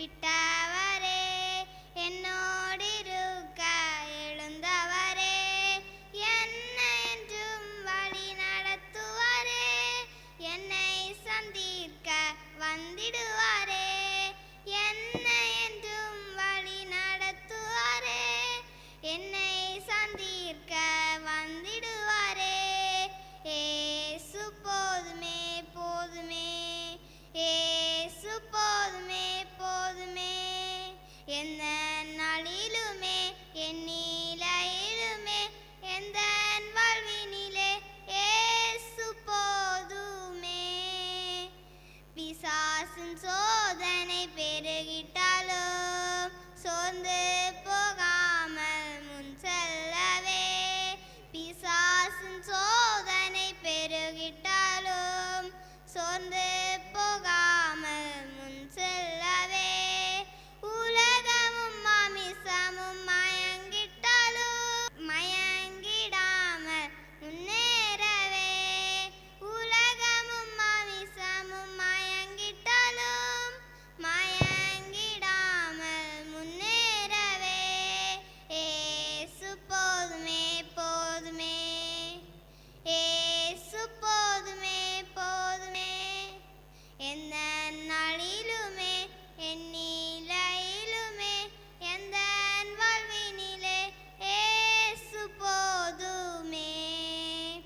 விட்டவரே, என்னோடிருக்க எழுந்தவரே, என்னை என்றும் வழி நடத்துவாரே, என்னை சந்திக்க வந்திடுவாரே, என்னை என்றும் வழி நடத்துவாரே, என்னை சந்திக்க வந்திடுவாரே. ஏசு போதுமே போதுமே, ஏசு போதுமே போதுமே, எந்த நாளிலுமே என் நிலையிலுமே எந்த வாழ்வினிலே ஏசு போதுமே. பிசாசின் சோதனை பெரு